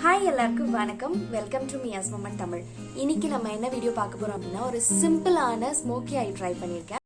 Hi எல்லாருக்கும் வணக்கம். Welcome to Mia's moment Tamil. இன்னைக்கு நம்ம என்ன வீடியோ பார்க்க போறோம் அப்படின்னா, ஒரு சிம்பிளான ஸ்மோக்கி ஐ ட்ரை பண்ணியிருக்கேன்.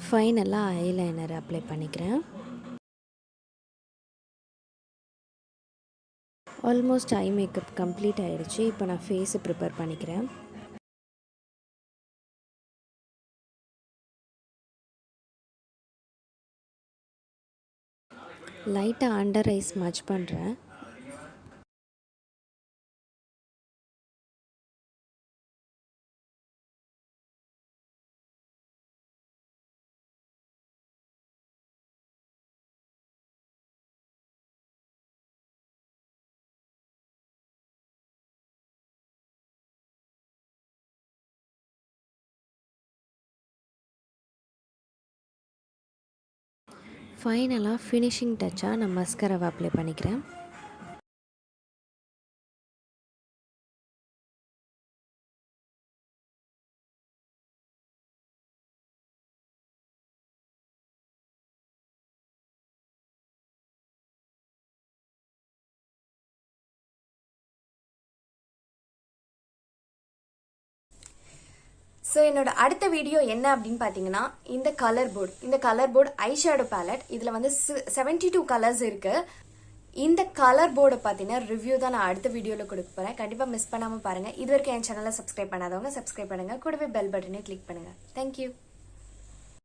ஃபைனலாக ஐலைனர் அப்ளை பண்ணிக்கிறேன். ஆல்மோஸ்ட் ஐ மேக்கப் கம்ப்ளீட் ஆகிடுச்சு. இப்போ நான் ஃபேஸை ப்ரிப்பேர் பண்ணிக்கிறேன். லைட்டாக அண்டர் ஐஸ் மச் பண்ணுறேன். ஃபைனலாக ஃபினிஷிங் டச்சாக நான் மஸ்கராவை அப்ளை பண்ணிக்கிறேன். ஸோ என்னோட அடுத்த வீடியோ என்ன அப்படின்னு பார்த்தீங்கன்னா, இந்த colour board eye shadow ballot. இதில் வந்து 72 கலர்ஸ் இருக்கு. இந்த கலர் போர்டை பார்த்தீங்கன்னா ரிவ்யூ தான் நான் அடுத்த வீடியோவில் கொடுக்க போகிறேன். கண்டிப்பாக மிஸ் பண்ணாமல் பாருங்கள். இது வரைக்கும் என் சேனலை சப்ஸ்கிரைப் பண்ணாதவங்க சப்ஸ்கிரைப் பண்ணுங்கள். கூடவே பெல் பட்டனை கிளிக் பண்ணுங்கள். தேங்க்யூ.